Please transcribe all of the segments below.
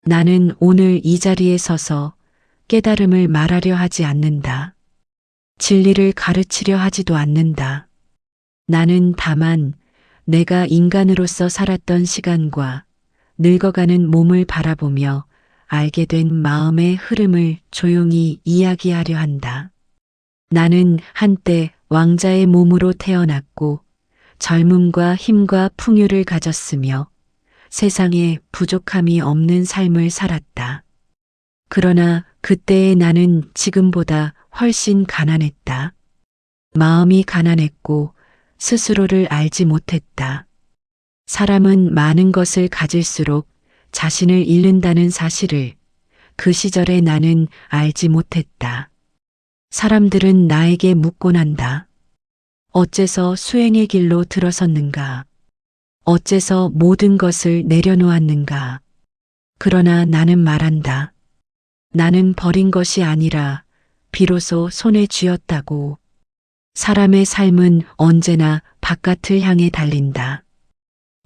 나는 오늘 이 자리에 서서 깨달음을 말하려 하지 않는다. 진리를 가르치려 하지도 않는다. 나는 다만 내가 인간으로서 살았던 시간과 늙어가는 몸을 바라보며 알게 된 마음의 흐름을 조용히 이야기하려 한다. 나는 한때 왕자의 몸으로 태어났고 젊음과 힘과 풍요를 가졌으며 세상에 부족함이 없는 삶을 살았다. 그러나 그때의 나는 지금보다 훨씬 가난했다. 마음이 가난했고 스스로를 알지 못했다. 사람은 많은 것을 가질수록 자신을 잃는다는 사실을 그 시절에 나는 알지 못했다. 사람들은 나에게 묻곤 한다. 어째서 수행의 길로 들어섰는가? 어째서 모든 것을 내려놓았는가? 그러나 나는 말한다. 나는 버린 것이 아니라 비로소 손에 쥐었다고. 사람의 삶은 언제나 바깥을 향해 달린다.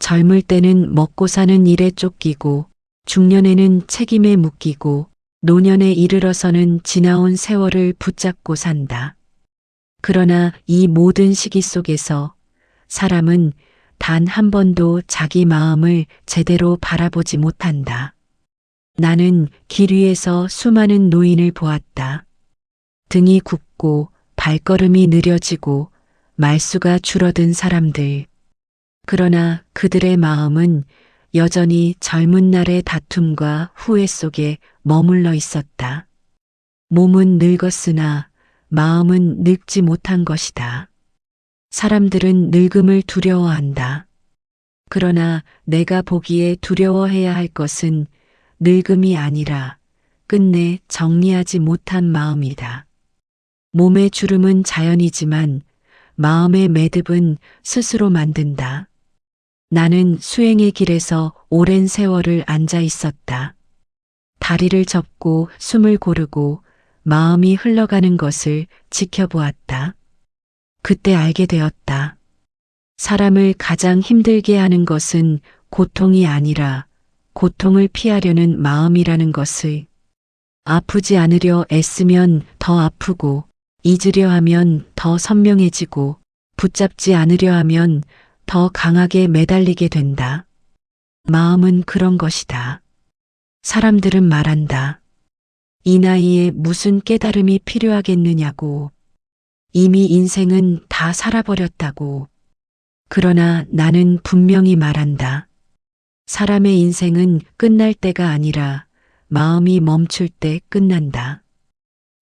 젊을 때는 먹고 사는 일에 쫓기고 중년에는 책임에 묶이고 노년에 이르러서는 지나온 세월을 붙잡고 산다. 그러나 이 모든 시기 속에서 사람은 단 한 번도 자기 마음을 제대로 바라보지 못한다. 나는 길 위에서 수많은 노인을 보았다. 등이 굽고 발걸음이 느려지고 말수가 줄어든 사람들. 그러나 그들의 마음은 여전히 젊은 날의 다툼과 후회 속에 머물러 있었다. 몸은 늙었으나 마음은 늙지 못한 것이다. 사람들은 늙음을 두려워한다. 그러나 내가 보기에 두려워해야 할 것은 늙음이 아니라 끝내 정리하지 못한 마음이다. 몸의 주름은 자연이지만 마음의 매듭은 스스로 만든다. 나는 수행의 길에서 오랜 세월을 앉아 있었다. 다리를 접고 숨을 고르고 마음이 흘러가는 것을 지켜보았다. 그때 알게 되었다. 사람을 가장 힘들게 하는 것은 고통이 아니라 고통을 피하려는 마음이라는 것을. 아프지 않으려 애쓰면 더 아프고 잊으려 하면 더 선명해지고 붙잡지 않으려 하면 더 강하게 매달리게 된다. 마음은 그런 것이다. 사람들은 말한다. 이 나이에 무슨 깨달음이 필요하겠느냐고. 이미 인생은 다 살아버렸다고. 그러나 나는 분명히 말한다. 사람의 인생은 끝날 때가 아니라 마음이 멈출 때 끝난다.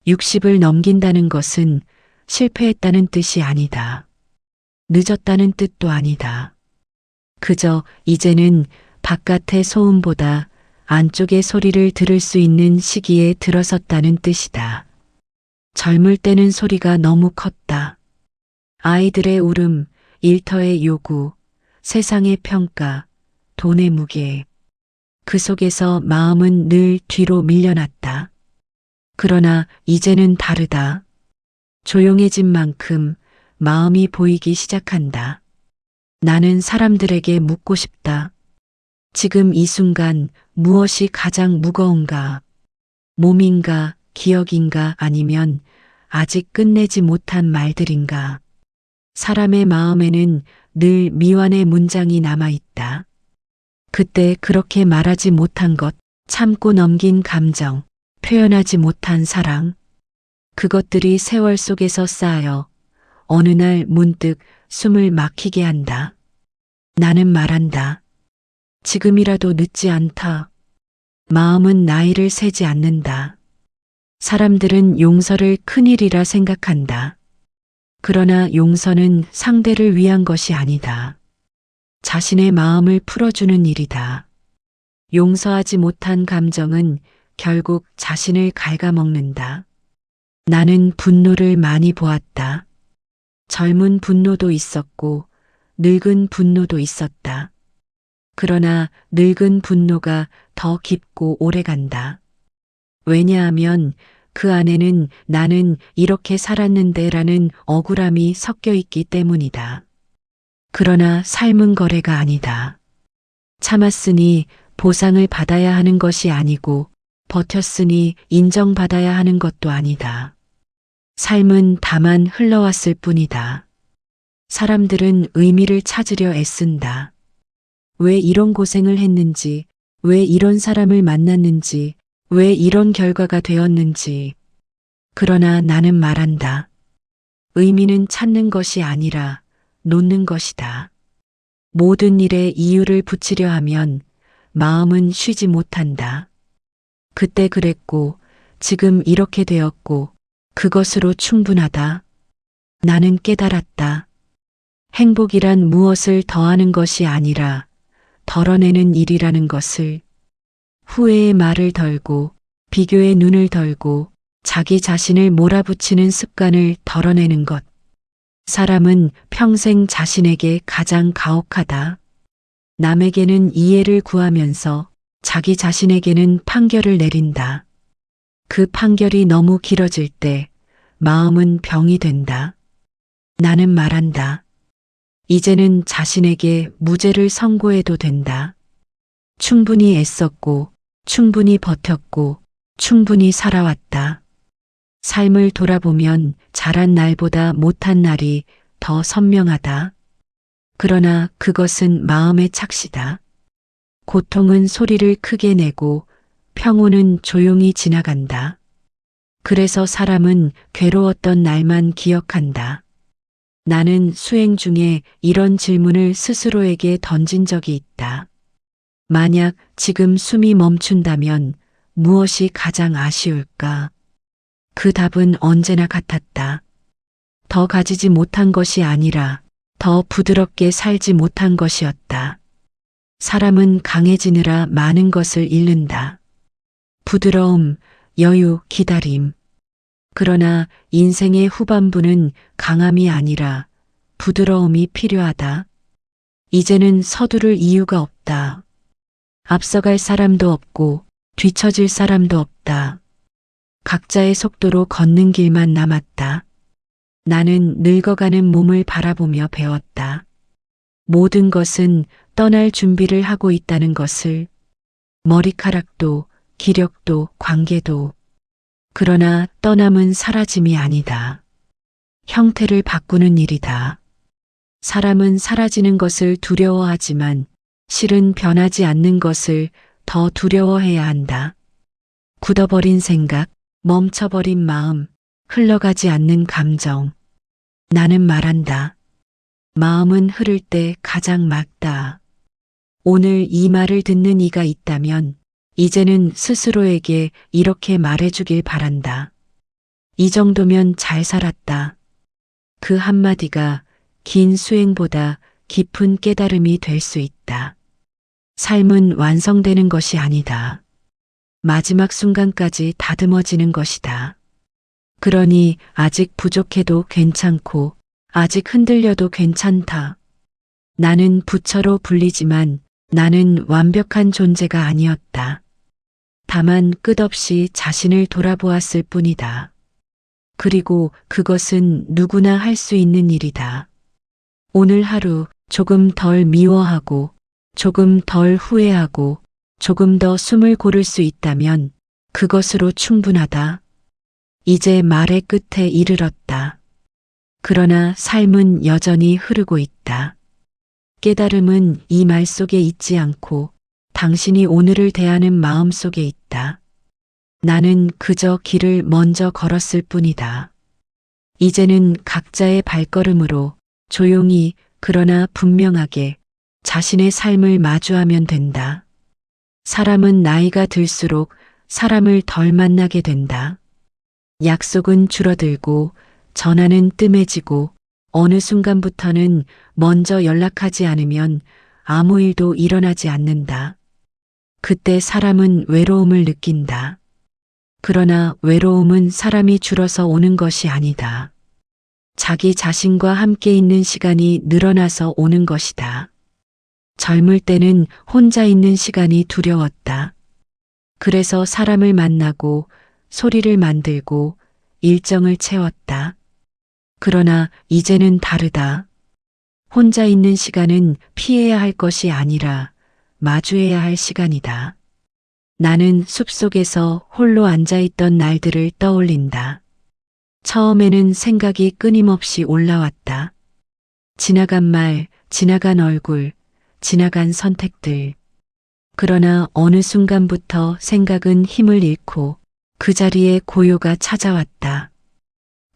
60을 넘긴다는 것은 실패했다는 뜻이 아니다. 늦었다는 뜻도 아니다. 그저 이제는 바깥의 소음보다 안쪽의 소리를 들을 수 있는 시기에 들어섰다는 뜻이다. 젊을 때는 소리가 너무 컸다. 아이들의 울음, 일터의 요구, 세상의 평가, 돈의 무게. 그 속에서 마음은 늘 뒤로 밀려났다. 그러나 이제는 다르다. 조용해진 만큼 마음이 보이기 시작한다. 나는 사람들에게 묻고 싶다. 지금 이 순간 무엇이 가장 무거운가? 몸인가, 기억인가 아니면 아직 끝내지 못한 말들인가? 사람의 마음에는 늘 미완의 문장이 남아있다. 그때 그렇게 말하지 못한 것, 참고 넘긴 감정, 표현하지 못한 사랑. 그것들이 세월 속에서 쌓여 어느 날 문득 숨을 막히게 한다. 나는 말한다. 지금이라도 늦지 않다. 마음은 나이를 세지 않는다. 사람들은 용서를 큰일이라 생각한다. 그러나 용서는 상대를 위한 것이 아니다. 자신의 마음을 풀어주는 일이다. 용서하지 못한 감정은 결국 자신을 갉아먹는다. 나는 분노를 많이 보았다. 젊은 분노도 있었고 늙은 분노도 있었다. 그러나 늙은 분노가 더 깊고 오래간다. 왜냐하면 그 안에는 나는 이렇게 살았는데라는 억울함이 섞여 있기 때문이다. 그러나 삶은 거래가 아니다. 참았으니 보상을 받아야 하는 것이 아니고 버텼으니 인정받아야 하는 것도 아니다. 삶은 다만 흘러왔을 뿐이다. 사람들은 의미를 찾으려 애쓴다. 왜 이런 고생을 했는지, 왜 이런 사람을 만났는지, 왜 이런 결과가 되었는지. 그러나 나는 말한다. 의미는 찾는 것이 아니라 놓는 것이다. 모든 일에 이유를 붙이려 하면 마음은 쉬지 못한다. 그때 그랬고, 지금 이렇게 되었고, 그것으로 충분하다. 나는 깨달았다. 행복이란 무엇을 더하는 것이 아니라 덜어내는 일이라는 것을. 후회의 말을 덜고, 비교의 눈을 덜고, 자기 자신을 몰아붙이는 습관을 덜어내는 것. 사람은 평생 자신에게 가장 가혹하다. 남에게는 이해를 구하면서 자기 자신에게는 판결을 내린다. 그 판결이 너무 길어질 때 마음은 병이 된다. 나는 말한다. 이제는 자신에게 무죄를 선고해도 된다. 충분히 애썼고, 충분히 버텼고, 충분히 살아왔다. 삶을 돌아보면 잘한 날보다 못한 날이 더 선명하다. 그러나 그것은 마음의 착시다. 고통은 소리를 크게 내고 평온은 조용히 지나간다. 그래서 사람은 괴로웠던 날만 기억한다. 나는 수행 중에 이런 질문을 스스로에게 던진 적이 있다. 만약 지금 숨이 멈춘다면 무엇이 가장 아쉬울까? 그 답은 언제나 같았다. 더 가지지 못한 것이 아니라 더 부드럽게 살지 못한 것이었다. 사람은 강해지느라 많은 것을 잃는다. 부드러움, 여유, 기다림. 그러나 인생의 후반부는 강함이 아니라 부드러움이 필요하다. 이제는 서두를 이유가 없다. 앞서갈 사람도 없고 뒤처질 사람도 없다. 각자의 속도로 걷는 길만 남았다. 나는 늙어가는 몸을 바라보며 배웠다. 모든 것은 떠날 준비를 하고 있다는 것을. 머리카락도, 기력도, 관계도. 그러나 떠남은 사라짐이 아니다. 형태를 바꾸는 일이다. 사람은 사라지는 것을 두려워하지만 실은 변하지 않는 것을 더 두려워해야 한다. 굳어버린 생각, 멈춰버린 마음, 흘러가지 않는 감정. 나는 말한다. 마음은 흐를 때 가장 맑다. 오늘 이 말을 듣는 이가 있다면 이제는 스스로에게 이렇게 말해주길 바란다. 이 정도면 잘 살았다. 그 한마디가 긴 수행보다 깊은 깨달음이 될 수 있다. 삶은 완성되는 것이 아니다. 마지막 순간까지 다듬어지는 것이다. 그러니 아직 부족해도 괜찮고 아직 흔들려도 괜찮다. 나는 부처로 불리지만 나는 완벽한 존재가 아니었다. 다만 끝없이 자신을 돌아보았을 뿐이다. 그리고 그것은 누구나 할 수 있는 일이다. 오늘 하루 조금 덜 미워하고 조금 덜 후회하고 조금 더 숨을 고를 수 있다면 그것으로 충분하다. 이제 말의 끝에 이르렀다. 그러나 삶은 여전히 흐르고 있다. 깨달음은 이 말 속에 있지 않고 당신이 오늘을 대하는 마음 속에 있다. 나는 그저 길을 먼저 걸었을 뿐이다. 이제는 각자의 발걸음으로 조용히 그러나 분명하게 자신의 삶을 마주하면 된다. 사람은 나이가 들수록 사람을 덜 만나게 된다. 약속은 줄어들고 전화는 뜸해지고 어느 순간부터는 먼저 연락하지 않으면 아무 일도 일어나지 않는다. 그때 사람은 외로움을 느낀다. 그러나 외로움은 사람이 줄어서 오는 것이 아니다. 자기 자신과 함께 있는 시간이 늘어나서 오는 것이다. 젊을 때는 혼자 있는 시간이 두려웠다. 그래서 사람을 만나고 소리를 만들고 일정을 채웠다. 그러나 이제는 다르다. 혼자 있는 시간은 피해야 할 것이 아니라 마주해야 할 시간이다. 나는 숲속에서 홀로 앉아있던 날들을 떠올린다. 처음에는 생각이 끊임없이 올라왔다. 지나간 말, 지나간 얼굴, 지나간 선택들. 그러나 어느 순간부터 생각은 힘을 잃고 그 자리에 고요가 찾아왔다.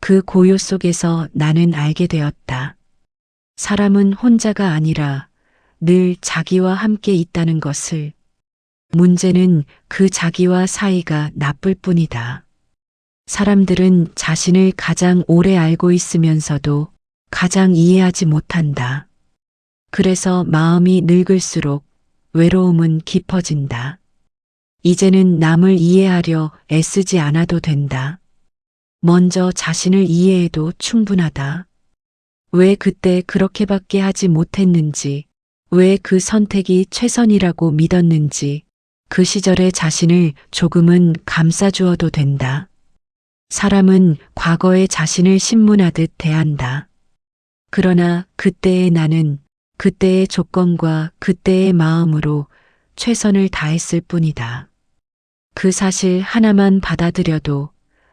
그 고요 속에서 나는 알게 되었다. 사람은 혼자가 아니라 늘 자기와 함께 있다는 것을. 문제는 그 자기와 사이가 나쁠 뿐이다. 사람들은 자신을 가장 오래 알고 있으면서도 가장 이해하지 못한다. 그래서 마음이 늙을수록 외로움은 깊어진다. 이제는 남을 이해하려 애쓰지 않아도 된다. 먼저 자신을 이해해도 충분하다. 왜 그때 그렇게밖에 하지 못했는지, 왜 그 선택이 최선이라고 믿었는지, 그 시절의 자신을 조금은 감싸주어도 된다. 사람은 과거의 자신을 신문하듯 대한다. 그러나 그때의 나는 그때의 조건과 그때의 마음으로 최선을 다했을 뿐이다. 그 사실 하나만 받아들여도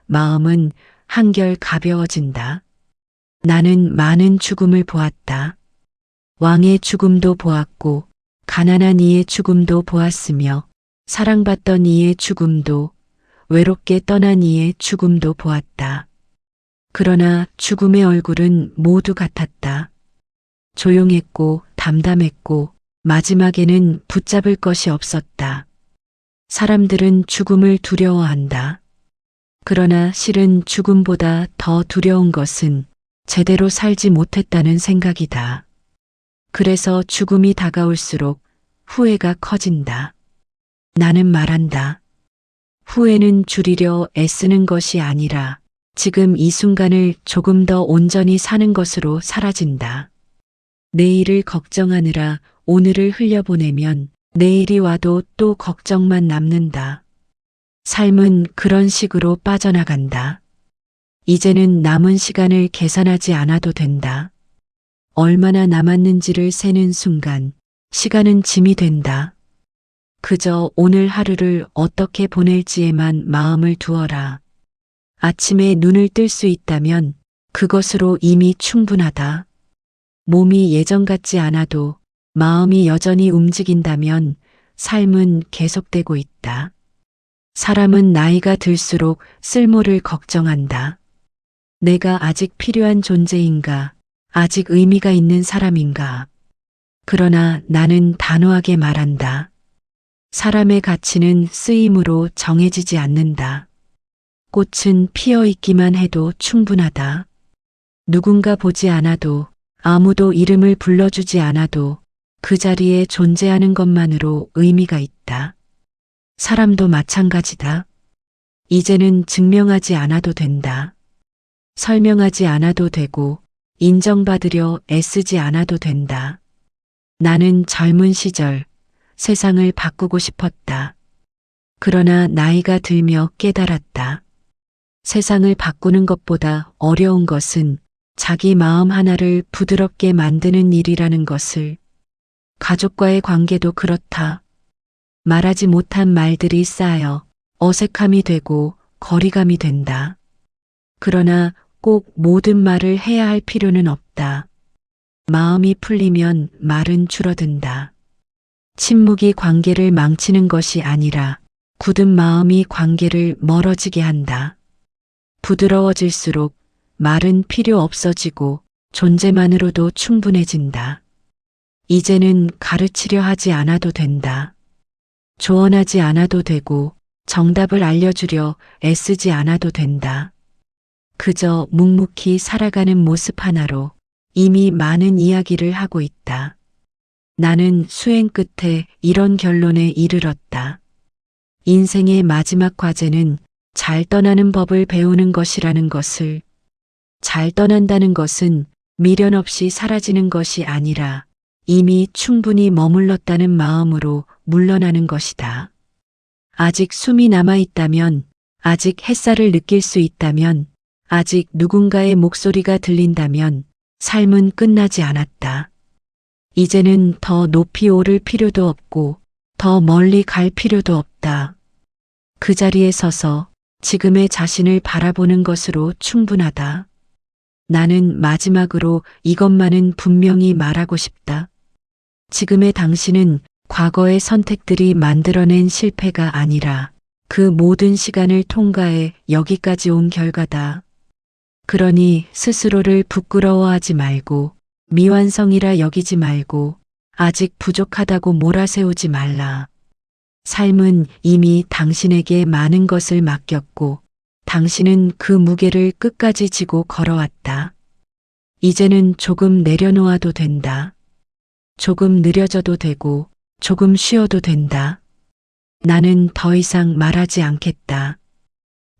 마음은 한결 가벼워진다. 나는 많은 죽음을 보았다. 왕의 죽음도 보았고 가난한 이의 죽음도 보았으며 사랑받던 이의 죽음도 외롭게 떠난 이의 죽음도 보았다. 그러나 죽음의 얼굴은 모두 같았다. 조용했고 담담했고 마지막에는 붙잡을 것이 없었다. 사람들은 죽음을 두려워한다. 그러나 실은 죽음보다 더 두려운 것은 제대로 살지 못했다는 생각이다. 그래서 죽음이 다가올수록 후회가 커진다. 나는 말한다. 후회는 줄이려 애쓰는 것이 아니라 지금 이 순간을 조금 더 온전히 사는 것으로 사라진다. 내일을 걱정하느라 오늘을 흘려보내면 내일이 와도 또 걱정만 남는다. 삶은 그런 식으로 빠져나간다. 이제는 남은 시간을 계산하지 않아도 된다. 얼마나 남았는지를 세는 순간 시간은 짐이 된다. 그저 오늘 하루를 어떻게 보낼지에만 마음을 두어라. 아침에 눈을 뜰 수 있다면 그것으로 이미 충분하다. 몸이 예전 같지 않아도 마음이 여전히 움직인다면 삶은 계속되고 있다. 사람은 나이가 들수록 쓸모를 걱정한다. 내가 아직 필요한 존재인가? 아직 의미가 있는 사람인가? 그러나 나는 단호하게 말한다. 사람의 가치는 쓰임으로 정해지지 않는다. 꽃은 피어 있기만 해도 충분하다. 누군가 보지 않아도 아무도 이름을 불러주지 않아도 그 자리에 존재하는 것만으로 의미가 있다. 사람도 마찬가지다. 이제는 증명하지 않아도 된다. 설명하지 않아도 되고 인정받으려 애쓰지 않아도 된다. 나는 젊은 시절 세상을 바꾸고 싶었다. 그러나 나이가 들며 깨달았다. 세상을 바꾸는 것보다 어려운 것은 자기 마음 하나를 부드럽게 만드는 일이라는 것을. 가족과의 관계도 그렇다. 말하지 못한 말들이 쌓여 어색함이 되고 거리감이 된다. 그러나 꼭 모든 말을 해야 할 필요는 없다. 마음이 풀리면 말은 줄어든다. 침묵이 관계를 망치는 것이 아니라 굳은 마음이 관계를 멀어지게 한다. 부드러워질수록 말은 필요 없어지고 존재만으로도 충분해진다. 이제는 가르치려 하지 않아도 된다. 조언하지 않아도 되고 정답을 알려주려 애쓰지 않아도 된다. 그저 묵묵히 살아가는 모습 하나로 이미 많은 이야기를 하고 있다. 나는 수행 끝에 이런 결론에 이르렀다. 인생의 마지막 과제는 잘 떠나는 법을 배우는 것이라는 것을. 잘 떠난다는 것은 미련 없이 사라지는 것이 아니라 이미 충분히 머물렀다는 마음으로 물러나는 것이다. 아직 숨이 남아있다면, 아직 햇살을 느낄 수 있다면, 아직 누군가의 목소리가 들린다면 삶은 끝나지 않았다. 이제는 더 높이 오를 필요도 없고 더 멀리 갈 필요도 없다. 그 자리에 서서 지금의 자신을 바라보는 것으로 충분하다. 나는 마지막으로 이것만은 분명히 말하고 싶다. 지금의 당신은 과거의 선택들이 만들어낸 실패가 아니라 그 모든 시간을 통과해 여기까지 온 결과다. 그러니 스스로를 부끄러워하지 말고 미완성이라 여기지 말고 아직 부족하다고 몰아세우지 말라. 삶은 이미 당신에게 많은 것을 맡겼고 당신은 그 무게를 끝까지 지고 걸어왔다. 이제는 조금 내려놓아도 된다. 조금 느려져도 되고 조금 쉬어도 된다. 나는 더 이상 말하지 않겠다.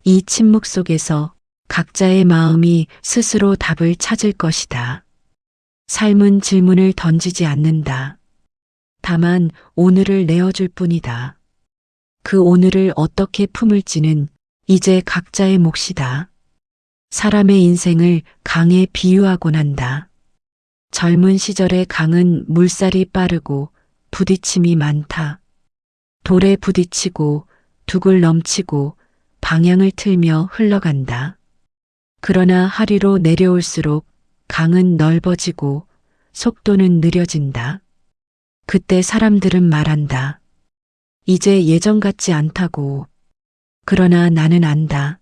이 침묵 속에서 각자의 마음이 스스로 답을 찾을 것이다. 삶은 질문을 던지지 않는다. 다만 오늘을 내어줄 뿐이다. 그 오늘을 어떻게 품을지는 이제 각자의 몫이다. 사람의 인생을 강에 비유하곤 한다. 젊은 시절의 강은 물살이 빠르고 부딪힘이 많다. 돌에 부딪히고 둑을 넘치고 방향을 틀며 흘러간다. 그러나 하류로 내려올수록 강은 넓어지고 속도는 느려진다. 그때 사람들은 말한다. 이제 예전 같지 않다고. 그러나 나는 안다.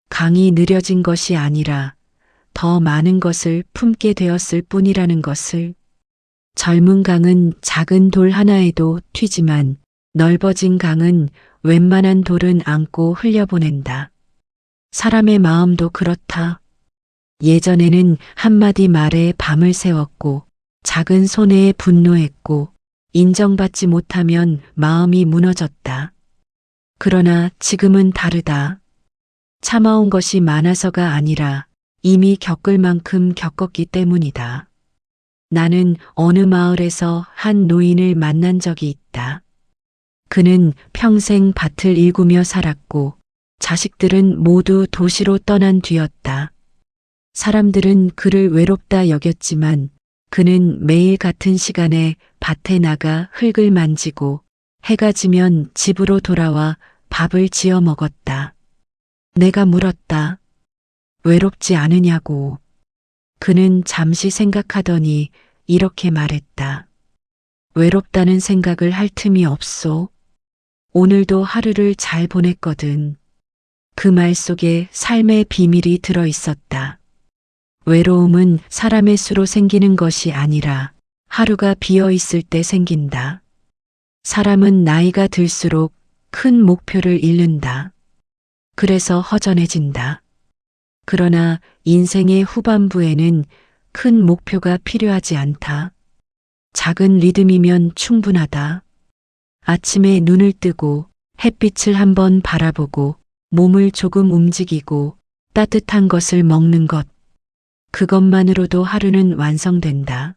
강이 느려진 것이 아니라 더 많은 것을 품게 되었을 뿐이라는 것을. 젊은 강은 작은 돌 하나에도 튀지만 넓어진 강은 웬만한 돌은 안고 흘려보낸다. 사람의 마음도 그렇다. 예전에는 한마디 말에 밤을 새웠고 작은 손해에 분노했고 인정받지 못하면 마음이 무너졌다. 그러나 지금은 다르다. 참아온 것이 많아서가 아니라 이미 겪을 만큼 겪었기 때문이다. 나는 어느 마을에서 한 노인을 만난 적이 있다. 그는 평생 밭을 일구며 살았고 자식들은 모두 도시로 떠난 뒤였다. 사람들은 그를 외롭다 여겼지만 그는 매일 같은 시간에 밭에 나가 흙을 만지고 해가 지면 집으로 돌아와 밥을 지어 먹었다. 내가 물었다. 외롭지 않으냐고. 그는 잠시 생각하더니 이렇게 말했다. 외롭다는 생각을 할 틈이 없소. 오늘도 하루를 잘 보냈거든. 그 말 속에 삶의 비밀이 들어 있었다. 외로움은 사람의 수로 생기는 것이 아니라 하루가 비어 있을 때 생긴다. 사람은 나이가 들수록 큰 목표를 잃는다. 그래서 허전해진다. 그러나 인생의 후반부에는 큰 목표가 필요하지 않다. 작은 리듬이면 충분하다. 아침에 눈을 뜨고 햇빛을 한번 바라보고 몸을 조금 움직이고 따뜻한 것을 먹는 것. 그것만으로도 하루는 완성된다.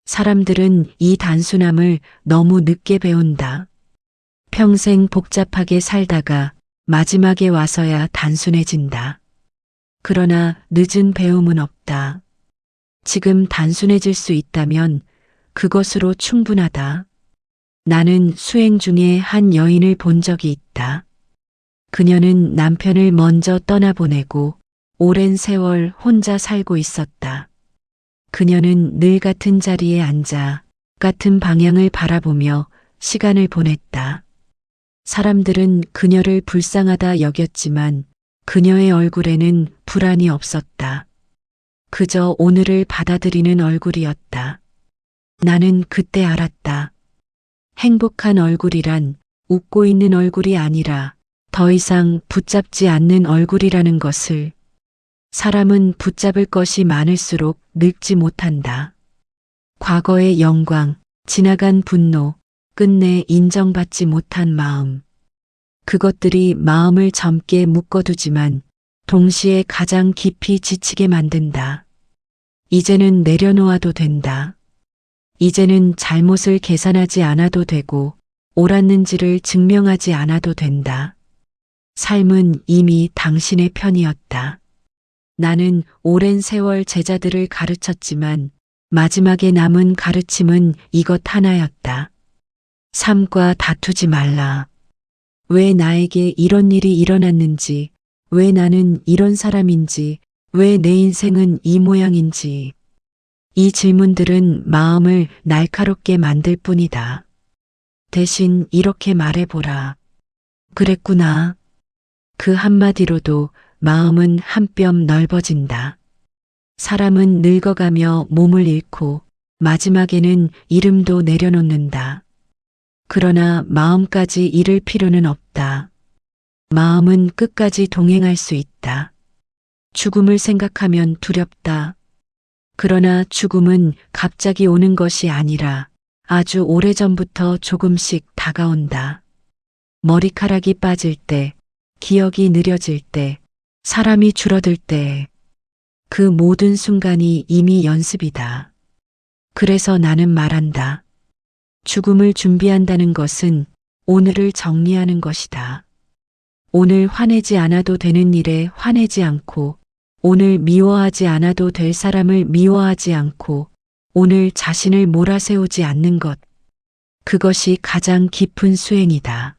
사람들은 이 단순함을 너무 늦게 배운다. 평생 복잡하게 살다가 마지막에 와서야 단순해진다. 그러나 늦은 배움은 없다. 지금 단순해질 수 있다면 그것으로 충분하다. 나는 수행 중에 한 여인을 본 적이 있다. 그녀는 남편을 먼저 떠나보내고 오랜 세월 혼자 살고 있었다. 그녀는 늘 같은 자리에 앉아 같은 방향을 바라보며 시간을 보냈다. 사람들은 그녀를 불쌍하다 여겼지만 그녀의 얼굴에는 불안이 없었다. 그저 오늘을 받아들이는 얼굴이었다. 나는 그때 알았다. 행복한 얼굴이란 웃고 있는 얼굴이 아니라 더 이상 붙잡지 않는 얼굴이라는 것을. 사람은 붙잡을 것이 많을수록 늙지 못한다. 과거의 영광, 지나간 분노, 끝내 인정받지 못한 마음. 그것들이 마음을 젊게 묶어두지만 동시에 가장 깊이 지치게 만든다. 이제는 내려놓아도 된다. 이제는 잘못을 계산하지 않아도 되고 옳았는지를 증명하지 않아도 된다. 삶은 이미 당신의 편이었다. 나는 오랜 세월 제자들을 가르쳤지만 마지막에 남은 가르침은 이것 하나였다. 삶과 다투지 말라. 왜 나에게 이런 일이 일어났는지, 왜 나는 이런 사람인지, 왜 내 인생은 이 모양인지. 이 질문들은 마음을 날카롭게 만들 뿐이다. 대신 이렇게 말해보라. 그랬구나. 그 한마디로도 마음은 한 뼘 넓어진다. 사람은 늙어가며 몸을 잃고 마지막에는 이름도 내려놓는다. 그러나 마음까지 잃을 필요는 없다. 마음은 끝까지 동행할 수 있다. 죽음을 생각하면 두렵다. 그러나 죽음은 갑자기 오는 것이 아니라 아주 오래전부터 조금씩 다가온다. 머리카락이 빠질 때, 기억이 느려질 때, 사람이 줄어들 때, 그 모든 순간이 이미 연습이다. 그래서 나는 말한다. 죽음을 준비한다는 것은 오늘을 정리하는 것이다. 오늘 화내지 않아도 되는 일에 화내지 않고, 오늘 미워하지 않아도 될 사람을 미워하지 않고, 오늘 자신을 몰아세우지 않는 것. 그것이 가장 깊은 수행이다.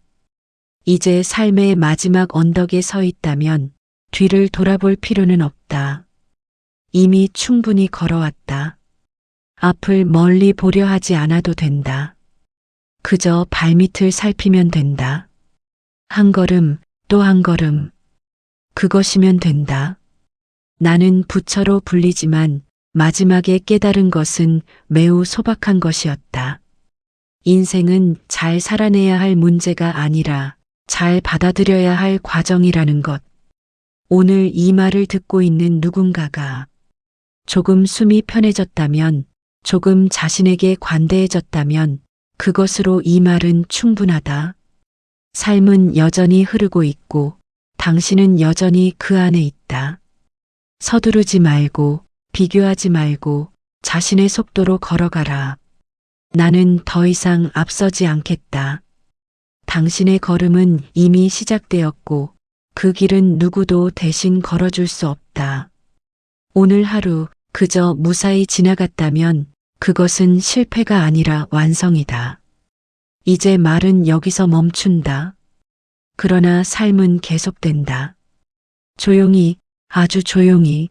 이제 삶의 마지막 언덕에 서 있다면 뒤를 돌아볼 필요는 없다. 이미 충분히 걸어왔다. 앞을 멀리 보려 하지 않아도 된다. 그저 발밑을 살피면 된다. 한 걸음 또 한 걸음. 그것이면 된다. 나는 부처로 불리지만 마지막에 깨달은 것은 매우 소박한 것이었다. 인생은 잘 살아내야 할 문제가 아니라 잘 받아들여야 할 과정이라는 것. 오늘 이 말을 듣고 있는 누군가가 조금 숨이 편해졌다면, 조금 자신에게 관대해졌다면 그것으로 이 말은 충분하다. 삶은 여전히 흐르고 있고 당신은 여전히 그 안에 있다. 서두르지 말고 비교하지 말고 자신의 속도로 걸어가라. 나는 더 이상 앞서지 않겠다. 당신의 걸음은 이미 시작되었고 그 길은 누구도 대신 걸어줄 수 없다. 오늘 하루 그저 무사히 지나갔다면 그것은 실패가 아니라 완성이다. 이제 말은 여기서 멈춘다. 그러나 삶은 계속된다. 조용히, 아주 조용히.